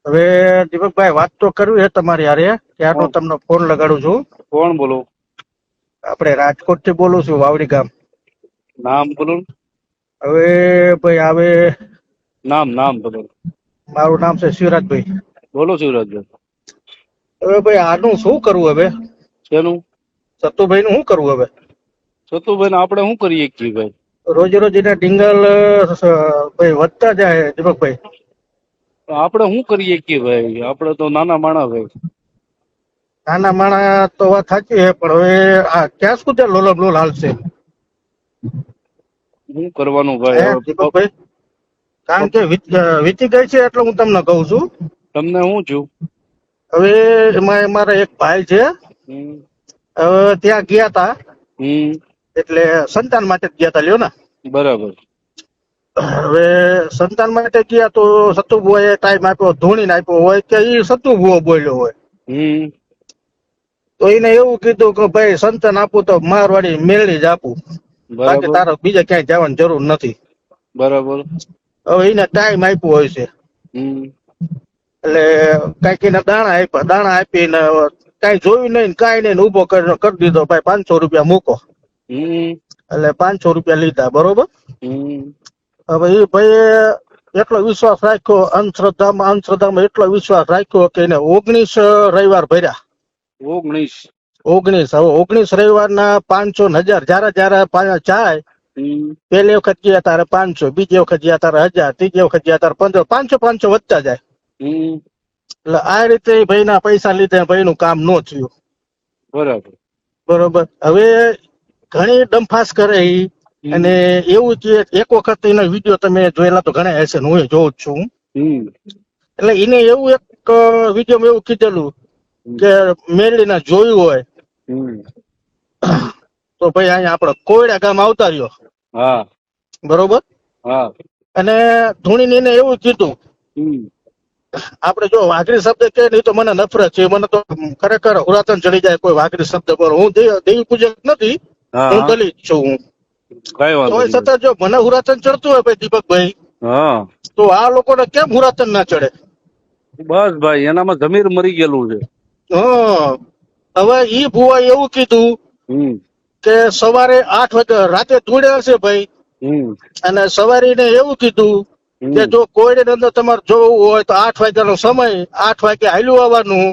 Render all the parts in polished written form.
હવે દીપકભાઈ વાત તો કરવી છે તમારી હારે ત્યારનો તમને ફોન લગાડું છું. કોણ બોલો? આપણે રાજકોટ થી બોલું છું, વાવડી ગામ. નામ બોલો. હવે ભાઈ આવે નામ બોલો. મારું નામ છે શિવરાજભાઈ. બોલો શિવરાજભાઈ. હવે ભાઈ આનું શું કરવું હવે? શેનું? સતુભાઈ નું શું કરવું હવે? સતુભાઈ આપણે શું કરીએ છીએ ભાઈ? રોજે રોજ એના ડિંગલ ભાઈ વધતા જાય દીપકભાઈ. આપણે શું કરીએ છીએ ભાઈ? આપણે તો નાના માણસ ભાઈ. નાના માણા તો વાત સાચી છે, પણ હવે આ ક્યાં સુધી લોલમ લોલ હાલશે? શું કરવાનું ભાઈ? હવે દીપકભાઈ, કારણ કે વીતી ગઈ છે એટલે હું તમને કહું છું. તમને શું છું? હવે એમાં મારા એક ભાઈ છે, હવે ત્યાં ગયા તા, એટલે સંતાન માટે જ ગયા તા, લ્યો ને. બરાબર. હવે સંતાન માટે ગયા તો સતુભુએ ટાઈમ આપ્યો, ધૂણીને આપ્યો હોય કે એ સતુભુઓ બોલ્યો હોય. તો એને એવું કીધું કે ભાઈ સંતાન આપું તો મારવાડી મેળવી જ આપું, બાકી તારે બીજે ક્યાંય જવાની જરૂર નથી. બરાબર. હવે એને ટાઈમ આપ્યો હોય છે, એટલે કઈક એને દાણા આપીને કઈ જોયું નહીં, કઈ નહીં, ઉભો કરી દીધો, ભાઈ 500 રૂપિયા મૂકો. એટલે 500 રૂપિયા લીધા, બરોબર. હવે એ ભાઈ એટલો વિશ્વાસ રાખ્યો, અંધશ્રદ્ધામાં એટલો વિશ્વાસ રાખ્યો કે એને 19 રવિવાર ભર્યા. 19 રવિવારના 500 1000 જયારે જાય. પેલી વખત ગયા તારે 500, બીજી વખત ગયા તારે 1000, ત્રીજી વખત ગયા તારે 1500, 500 વધતા જાય. એટલે આ રીતે ભાઈ ના પૈસા લીધે ભાઈ નું કામ ન થયું. બરોબર. હવે ઘણી ડંફાસ કરે ઈ, અને એવું કે એક વખત એનો વિડીયો તમે જોયેલા તો ઘણા હશે, હું જોઉં જ છું. એટલે એને એવું એક વિડીયો એવું કીધેલું કે મેળીને જોયું હોય તો ભાઈ અહીંયા આપડે કોયડા ગામ આવતા રહ્યો. બરોબર. અને ધૂણીને એને એવું કીધું, આપડે જો વાઘરી શબ્દ કે નહીં તો મને નફરત છે, મને તો ખરેખર હુરાતન ચડી જાય કોઈ વાઘરી શબ્દ બોલો. હું દેવી પૂજક નથી, હું દલિત છું. હું છતાં જો મને હુરાતન ચડતું હોય ભાઈ દીપકભાઈ, તો આ લોકોને કેમ હુરાતન ના ચડે? બસ ભાઈ એનામાં જમીર મરી ગયેલું છે. હવે ઈ ભુવા એવું કીધું કે સવારે 8 વાગે રાતે ધૂળે હશે ભાઈ, અને સવારે એવું કીધું કે જો કોઈને અંદર તમારે જોવું હોય તો 8 વાગ્યાનો સમય, 8 વાગે હાલ્યું આવવાનું,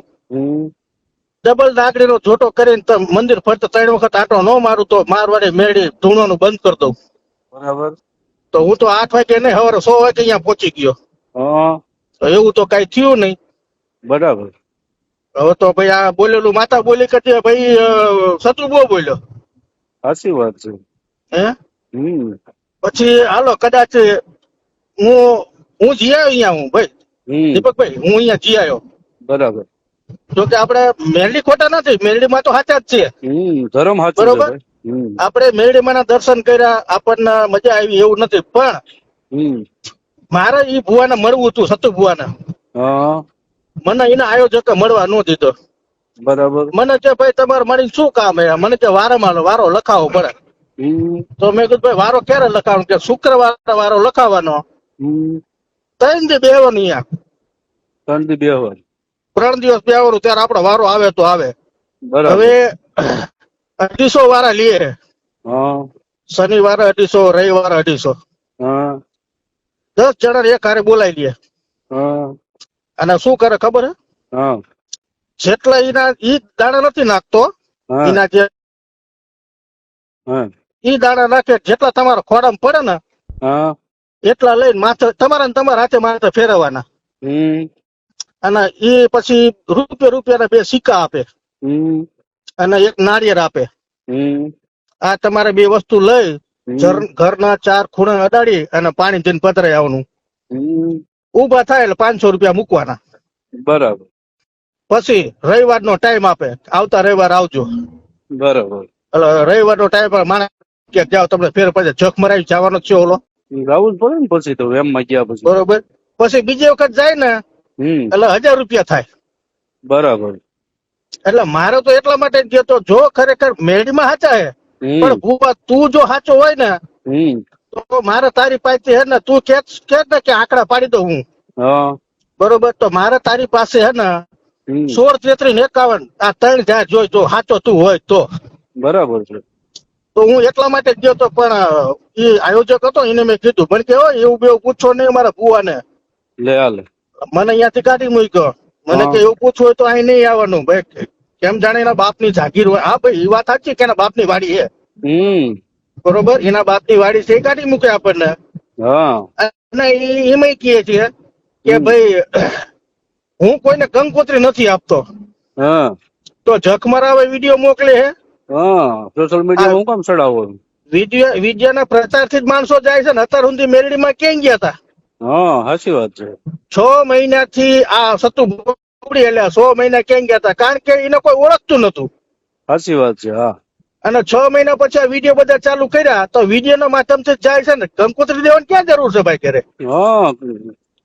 ડબલ નાગડીનો જોટો કરીને મંદિર ફરતો 3 વખત આંટો ન મારું તો મારવાડે મેળી ધૂણવાનું બંધ કરી દઉં. બરાબર. તો હું તો 8 વાગે નહીં, સવારે 100 વાગે અહીંયા પહોંચી ગયો. તો એવું તો કઈ થયું નહીં. બરાબર. હવે તો ભાઈ આ બોલેલું માતા બોલી કરતી ભાઈ સતુ બહુ બોલ્યો. સાચી વાત છે. પછી હાલો કદાચ હું જી આવ્યો અહીંયા, હું ભાઈ દીપકભાઈ હું અહીંયા જી આવ્યો. બરાબર. જો કે આપડે મેરડી ખોટા નથી, મેરડીમાં તો સાચા જ છે. ધર્મ બરોબર. આપણે મેરડીમાં ના દર્શન કર્યા, આપણને મજા આવી એવું નથી, પણ મારે ઈ ભુવાને મળવું હતું, સતુ ભુવાને. મને એના આયોજકે મળવા ન દીધો. બરાબર. મને કે ભાઈ તમારે મળીને શું કામ? મને કે વારો લખાવો પડે. તો મેં કીધું ભાઈ વારો ક્યારે લખાવાનો? કે શુક્રવાર વારો લખાવાનો, 3 દી બેહવાનું અહીંયા. 3 દી બેહવાનું, 3 દિવસ બેહવાનું, ત્યારે આપણો વારો આવે તો આવે. હવે 250 વારા લઈએ, શનિવારે 250, રવિવારે 250, 10 જણા એક હારે બોલાવી લઈએ. અને શું કરે ખબર હે? જેટલા એના ઈ દાણા નથી નાખતો, એના જે ઈ દાણા નાખે, જેટલા તમારા ખોડામાં પડે ને એટલા લઈને માથે તમારા હાથે માથે ફેરવવાના. અને ઈ પછી રૂપિયાના 2 સિક્કા આપે અને એક નાળિયેર આપે. આ તમારે 2 વસ્તુ લઈ ઘરના 4 ખૂણે અડાડી અને પાણી જઈને પધરાઈ આવવાનું. ઉભા થાય એટલે 500 રૂપિયા મૂકવાના. બરાબર. પછી રવિવાર નો ટાઈમ આપે, આવતા રવિવાર આવજો. બરાબર. એટલે રવિવાર નો ટાઈમ માણસ કે જાઓ તમને ફેર પછી જખ મરાવી જવાનો છે ઓલો. જવું જ પડે ને પછી તો એમ માં ગયા પછી. બરોબર. પછી બીજી વખત જાય ને એટલે 1000 રૂપિયા થાય. બરાબર. એટલે મારે તો એટલા માટે જ તો જો ખરેખર મેળીમાં સાચા હે, પણ ભૂપા તું જો સાચો હોય ને તો મારે તારી પાસે હે ને તું કે આંકડા પાડી દઉં હું. બરોબર, તો મારે તારી પાસે હે ને હમ 16, 33, 51 આ 3 જા જોઈ તો સાચો તું હોય તો. બરાબર છે. તો હું એટલા માટે જ ગયો તો, પણ એ આયોજક હતો એને મેં કીધું પણ કે હોય એવું બેવું પૂછો નહીં મારા ભુવાને. લે હાલે. મને અહીંયાથી કાઢી મૂક્યો. મને હા. કે એવું પૂછવું હોય તો અહીં નહીં આવવાનું ભાઈ, કેમ જાણે એના બાપની જાગીર હોય. હા ભાઈ એ વાત સાચી કે એના બાપની વાડી છે, હમ બરોબર, એના બાપની વાડી છે, એ કાઢી મૂકે આપણને. હા. અને એમાં કહે છે કે હમ ભાઈ હું કોઈને કંકોત્રી નથી આપતો, હા તો જખ મરાવે વિડીયો મોકલે હે. હા સોશિયલ આ મીડિયામાં હું કામ ચડાવો? વિદ્યાના પ્રચારથી જ માણસો જાય છે ને. અત્યાર સુધી મેરડીમાં ક્યાં ગયા હતા? હા સાચી વાત છે. 6 મહિનાથી આ સતુ ભોગડી એટલે 6 મહિના ક્યાં ગયા હતા? કારણ કે એને કોઈ ઓળખતું નતું. સાચી વાત છે. હા. અને 6 મહિના પછી આ વિડીયો બધા ચાલુ કર્યા, તો વિડીયો માધ્યમથી જ જાય છે ને. કંકોત્રી દેવાની ક્યાં જરૂર છે ભાઈ ઘરે? હા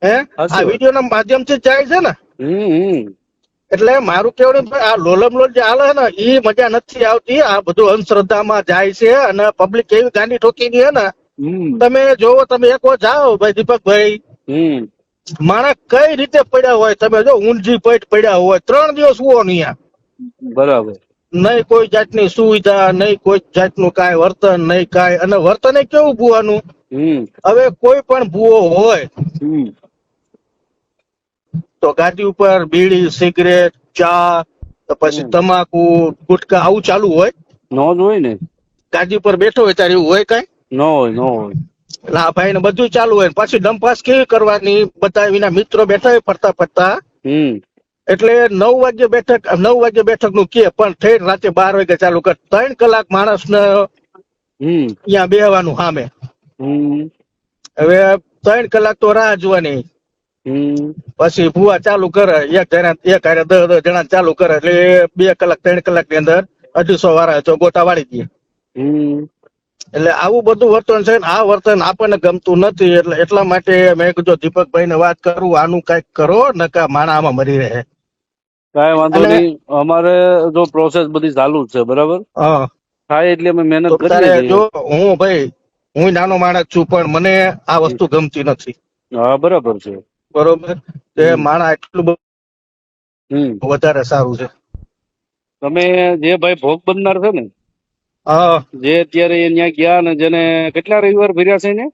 હે, સાચી આ વાત. વિડીયો ના માધ્યમથી જ જાય છે ને. હમ એટલે મારું કેવું ભાઈ, આ લોલમ લોલ જે હાલે ને એ મજા નથી આવતી. આ બધું અંધશ્રદ્ધામાં જાય છે અને પબ્લિક એવી ગાંડી ઠોકીની હે ને. હમ તમે જોવો, તમે એક વાર જાઓ ભાઈ દીપકભાઈ, હમ માણસ કઈ રીતે પડ્યા હોય તમે જો, ઊંઝી પેટ પડ્યા હોય, 3 દિવસ હુઓ નહીં. બરાબર. નહીં કોઈ જાતની સુવિધા, નહીં કોઈ જાતનું કાંઈ વર્તન, નહીં કાંઈ. અને વર્તન કેવું ભૂવાનું, હમ હવે કોઈ પણ ભૂવો હોય હમ તો ગાડી ઉપર બીડી, સિગરેટ, ચા, પછી તમાકુ, ગુટકા આવું ચાલુ હોય. નો જ હોય ને. ગાડી ઉપર બેઠો હોય ત્યારે એવું હોય કઈ? ન હોય, ન હોય. એટલે આ ભાઈ ને બધું ચાલુ હોય. પછી ડંપાસ કેવી કરવાની, બધા એના મિત્રો બેઠા હોય ફરતા ફરતા. હમ એટલે 9 વાગે બેઠક નું કે, પણ ઠેર રાતે 12 વાગે ચાલુ કર. 3 કલાક માણસ ને હમ અહીંયા બેહવાનું સામે. હમ હવે 3 કલાક તો રાહ જોવાની. હમ પછી ભૂવા ચાલુ કરે, એક હારે 10 જણા ચાલુ કરે, એટલે 2 કલાક 3 કલાક ની અંદર 250 વાળા તો ગોટા વાળી દે. હમ એટલે આવું બધું વર્તન છે ને. આ વર્તન આપણને ગમતું નથી. એટલે એટલા માટે મેં કીધું દીપકભાઈ ને વાત કરું, આનું કઈક કરો, નકા માણા આમાં મરી રહે. કાંઈ વાંધો અને નહીં. અમારે જો પ્રોસેસ બધી ચાલુ જ છે, બરાબર હા, થાય એટલે અમે મહેનત તો કરીએ તારે છીએ. જો હું નાનો માણસ છું, પણ મને આ વસ્તુ ગમતી નથી. હા બરાબર છે. બરોબર, કે માણા એટલું બધું હમ વધારે સારું છે. તમે જે ભાઈ ભોગ બનનાર છે ને, હા, જે અત્યારે અહીંયા ગયા ને, જેને કેટલા રવિવાર ભર્યા છે ને?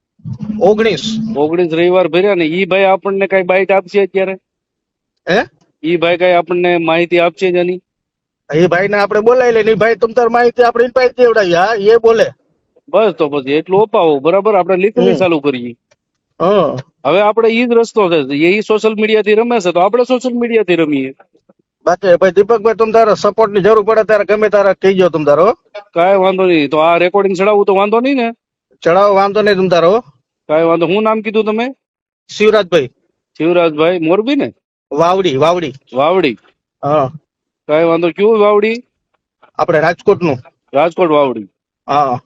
19. 19 રવિવાર ભર્યા ને, ઈ ભાઈ આપણને કઈ બાઈટ આપશે અત્યારે? હે, ઈ ભાઈ કઈ આપણને માહિતી આપશે જ એની? એ ભાઈ ને આપણે બોલાવી લે. ભાઈ તમ તાર માહિતી આપણે ઇન્પાઈ દેવડાવી. હા, એ બોલે બસ તો પછી એટલું અપાવો, બરાબર. આપણે લીકલી ચાલુ કરીએ. હા. હવે આપણે ઈ જ રસ્તો છે. એ સોશિયલ મીડિયા થી રમે છે, તો આપણે સોશિયલ મીડિયા થી રમીએ. બાકી ભાઈ દીપકભાઈ, તમ તારે સપોર્ટ ની જરૂર પડે ત્યારે ગમે તારે કહીજો તમ તારો. કાંઈ વાંધો નહીં. તો આ રેકોર્ડિંગ ચડાવવું તો વાંધો નહીં ને? ચડાવો, વાંધો નહીં તમ તારો. કાંઈ વાંધો. શું નામ કીધું તમે? શિવરાજભાઈ શિવરાજભાઈ, મોરબી ને? વાવડી. વાવડી. હા, કાંઈ વાંધો. ક્યું વાવડી? આપણે રાજકોટ નું. રાજકોટ વાવડી. હા,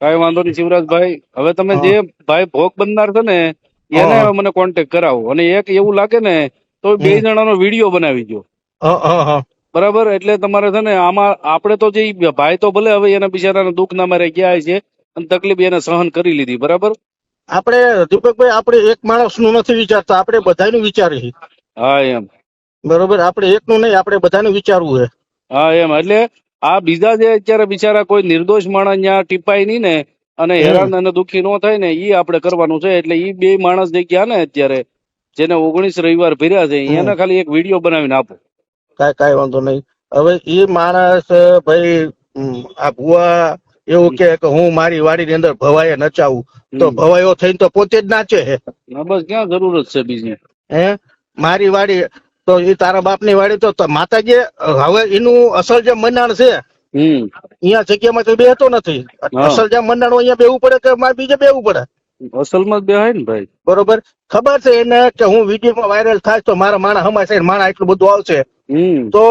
કાંઈ વાંધો નહીં શિવરાજભાઈ. હવે તમે હા, જે ભાઈ ભોગ બનનાર છે ને, એને હા, મને કોન્ટેક્ટ કરાવો. અને એક એવું લાગે ને તો 2 જણાનો વિડીયો બનાવી દો, હા. બરાબર. એટલે તમારે છે ને આમાં આપણે તો જે ભાઈ તો ભલે હવે એના બિચારાના દુઃખ ના મારે ગયા છે અને તકલીફ એને સહન કરી લીધી, બરાબર. આપણે દીપકભાઈ, આપણે એક માણસ નું નથી વિચારતા, આપણે બધાનું વિચારીએ. હા એમ. બરોબર, આપણે એકનું નહીં, આપણે બધાનું વિચારવું છે. હા એમ. એટલે આ બીજા જે અત્યારે બિચારા કોઈ નિર્દોષ માણસ ત્યાં ટીપાય નહીં ને, અને હેરાન અને દુઃખી ન થાય ને, ઈ આપણે કરવાનું છે. એટલે ઈ 2 માણસ જે ગયા ને અત્યારે, જેને 19 રવિવાર ભર્યા છે, એને ખાલી એક વિડીયો બનાવીને આપો. કાંઈ વાંધો નહીં. હવે એ માણસ ભાઈ, આ ભુવા એવું કે હું મારી વાડીની અંદર ભવાઈએ નચાવું, તો ભવાયો થઈને તો પોતે જ નાચે હે. બસ ક્યાં જરૂરત છે બીજી? હે, મારી વાડી તો એ તારા બાપની વાડી તો માતાજી. હવે એનું અસલ જે મંડાણ છે, અહીંયા જગ્યામાં તો બેહતો નથી. અસલ જે મંડાણ અહીંયા બેવું પડે કે મારે બીજે બેવું પડે? અસલમાં જ બેહાય ને ભાઈ. બરોબર, ખબર છે એને કે હું વિડીયોમાં વાયરલ થાય તો મારા માણા હમાશે, માણા એટલું બધું આવશે. તો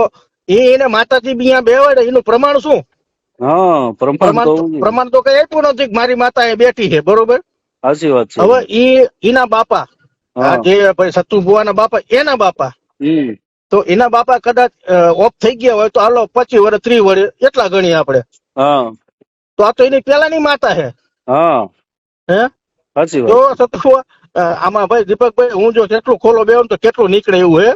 એને માતાજી અહીંયા બેવાડે, એનું પ્રમાણ શું? હા, પ્રમાણ તો કઈ આપ્યું નથી. મારી માતા એ બેઠી છે, બરોબર. સાચી વાત છે. હવે એના બાપા, જે ભાઈ સતુ ભુવાના બાપા, એના બાપા, તો એના બાપા કદાચ ઓફ થઈ ગયા હોય તો હાલો 25 વર્ષ 30 વર્ષ એટલા ગણીએ આપણે. તો આ તો એની પેલાની માતા છે. હે, સાચી વાત. જો આમાં ભાઈ દીપકભાઈ હું જો કેટલું ખોલો બેવું તો કેટલું નીકળે એવું હે.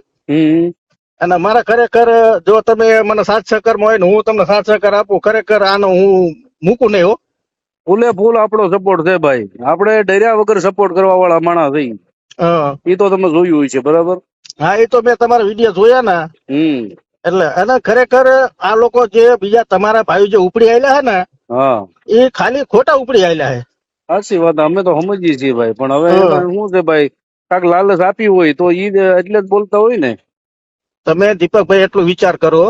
અને મારા ખરેખર જો તમે મને સાથ સહકારમાં હોય ને હું તમને સાથ સહકાર આપું, ખરેખર આનો હું મૂકું નહીં હો. ફૂલે ફૂલ આપણો સપોર્ટ છે ભાઈ. આપણે ડર્યા વગર સપોર્ટ કરવા વાળા માણસ થઈ. એ તો તમે જોયું હોય છે બરાબર. હા એ તો મેં તમારા વિડીયો જોયા ને. એટલે અને ખરેખર આ લોકો જે બીજા તમારા ભાઈ જે ઉપડી આવેલા હે ને, એ ખાલી ખોટા ઉપડી આવેલા હે. સાચી વાત, અમે તો સમજીએ છીએ ભાઈ, પણ હવે શું છે ભાઈ, કાંક લાલચ આપી હોય તો ઈ એટલે જ બોલતા હોય ને. તમે દીપકભાઈ એટલો વિચાર કરો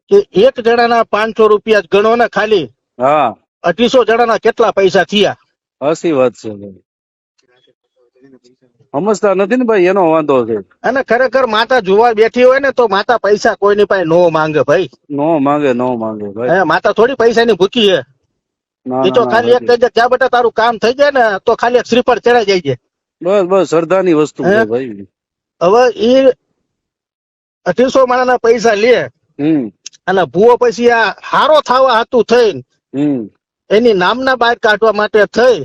કે એક જણાના 500 રૂપિયા જ ગણો ને ખાલી. 250 જણાના કેટલા પૈસા થયા. સાચી વાત છે ભાઈ. સમજતા નથી ને ભાઈ, એનો વાંધો છે. અને ખરેખર માતા જોવા બેઠી હોય ને તો માતા પૈસા કોઈની પાસે નો માંગે ભાઈ. નો માંગે ભાઈ. માતા થોડી પૈસા ની ભૂખી હે. એ તો ખાલી એક કહી દે ક્યાં બેટા તારું કામ થઈ જાય ને તો ખાલી એક શ્રીફળ ચડાઈ જાય છે. બસ શ્રદ્ધાની વસ્તુ છે ભાઈ. હવે એ 250 માણાના પૈસા લે અને ભૂવો પછી આ હારો થવા હતું થઈને એની નામના બહાર કાઢવા માટે થઈ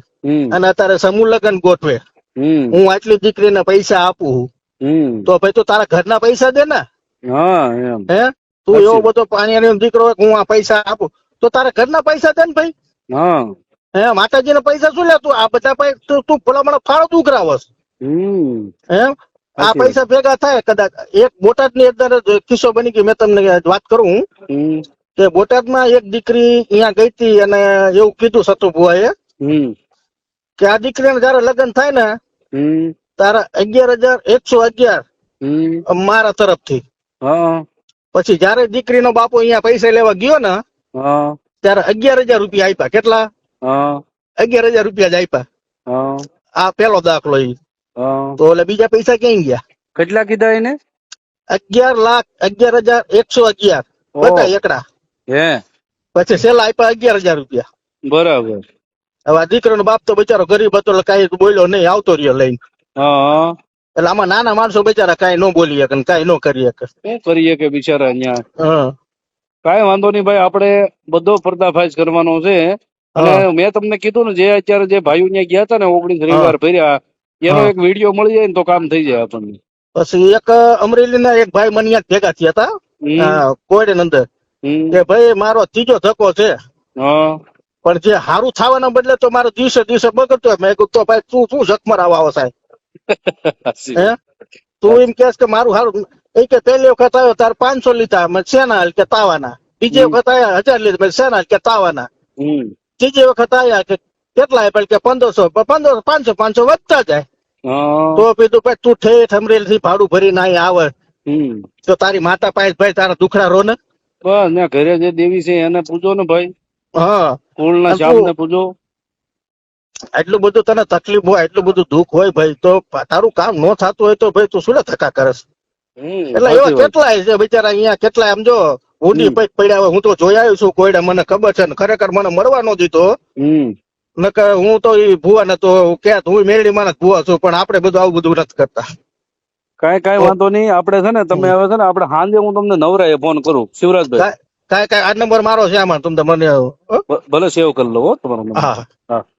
અને અત્યારે સમૂહ લગ્ન ગોઠવે. હું આટલી દીકરીને પૈસા આપું તો ભાઈ તું તારા ઘરના પૈસા દે ને. હે તું એવો બધો પાણી દીકરો હોય હું આ પૈસા આપું તો તારા ઘરના પૈસા દે ને ભાઈ. હે માતાજી ના પૈસા શું લે તું આ બધા તું ભલામણ ફાળો તું કરાવસ. એમ આ પૈસા ભેગા થાય કદાચ. એક બોટાદ ની અંદર કિસ્સો બની ગયો, મેં તમને વાત કરું કે બોટાદમાં એક દીકરી અહીંયા ગઈ હતી અને એવું કીધું સતુ ભુવાએ કે આ દીકરીને જયારે લગ્ન થાય ને તારા 11,111 મારા તરફથી. પછી જયારે દીકરીનો બાપુ અહીંયા પૈસા લેવા ગયો ને ત્યારે 11,000 રૂપિયા આપ્યા. કેટલા? 11,000 રૂપિયા જ આપ્યા. આ પેલો દાખલો. તો એટલે બીજા પૈસા ક્યાં ગયા? કેટલા કીધા એને? 11,11,111 બધા એકડા. પછી છેલ્લા આપ્યા 11,000 રૂપિયા. બરાબર. હવે આ દીકરીનો બાપ તો બિચારો ગરીબ હતો એટલે કઈ બોલ્યો નહીં, આવતો રહ્યો લઈને. એટલે આમાં નાના માણસો બિચારા કઈ ન બોલી શકે કઈ ન કરી શકે. શું કરીએ કે બિચારા અહીંયા. કઈ વાંધો નહીં ભાઈ, આપણે બધો પર્દાફાશ કરવાનો છે. અને મેં તમને કીધું ને જે અત્યારે જે ભાઈઓ ત્યાં ગયા હતા ને 19 રવિવાર ભર્યા એનો એક વિડીયો મળી જાય ને તો કામ થઈ જાય આપણને. પછી એક અમરેલીના એક ભાઈ મને ભેગા થયા હતા કોયડે અંદર કે ભાઈ મારો ત્રીજો ધક્કો છે પણ જે સારું થવાના બદલે તો મારો દિવસે દિવસે બગડતો. મેં કીધું તો ભાઈ તું શું જખમર આવો સાહેબ? હે તું એમ કે મારું સારું એ કે પહેલી વખત આવ્યો તાર 500 લીધા મેં શેના કે તાવાના. બીજી વખત આવ્યા 1000 લીધા મેં શેના કે તાવાના. ત્રીજી વખત આવ્યા કે કેટલા આપ્યા કે 1500 500 વધતા જાય. તો કીધું ભાઈ તું ઠેઠ અમરેલી થી ભાડું ભરીને અહીંયા આવે તો તારી માતા પાસે ભાઈ તારા દુખડા રો ને. બસ ઘરે જે દેવી છે એને પૂજો ને ભાઈ. કુળના શામને પૂજો. એટલું બધું તને તકલીફ હોય, એટલું બધું દુઃખ હોય ભાઈ તો તારું કામ ન થતું હોય તો ભાઈ તું શું ધક્કા કરસ? એટલે એવા કેટલાય છે બિચારા અહીંયા, કેટલાય આમ જો ઊંડી પૈક પડ્યા હોય. હું તો જોઈ આવ્યો છું કોયડા, મને ખબર છે ને ખરેખર મને મળવા નો દીધો. નકર હું તો એ ભુવા ને તો ક્યાં હું મેરડી માણસ ભુવા છું પણ આપણે બધું આવું બધું નથી કરતા. કઈ વાંધો નહીં. આપણે છે ને તમે હવે છે ને આપણે સાંજે હું તમને નવરાએ ફોન કરું શિવરાજભાઈ. કઈ આ નંબર મારો છે આમાં તમને મને ભલે સેવ કરી લો તમારો. હા.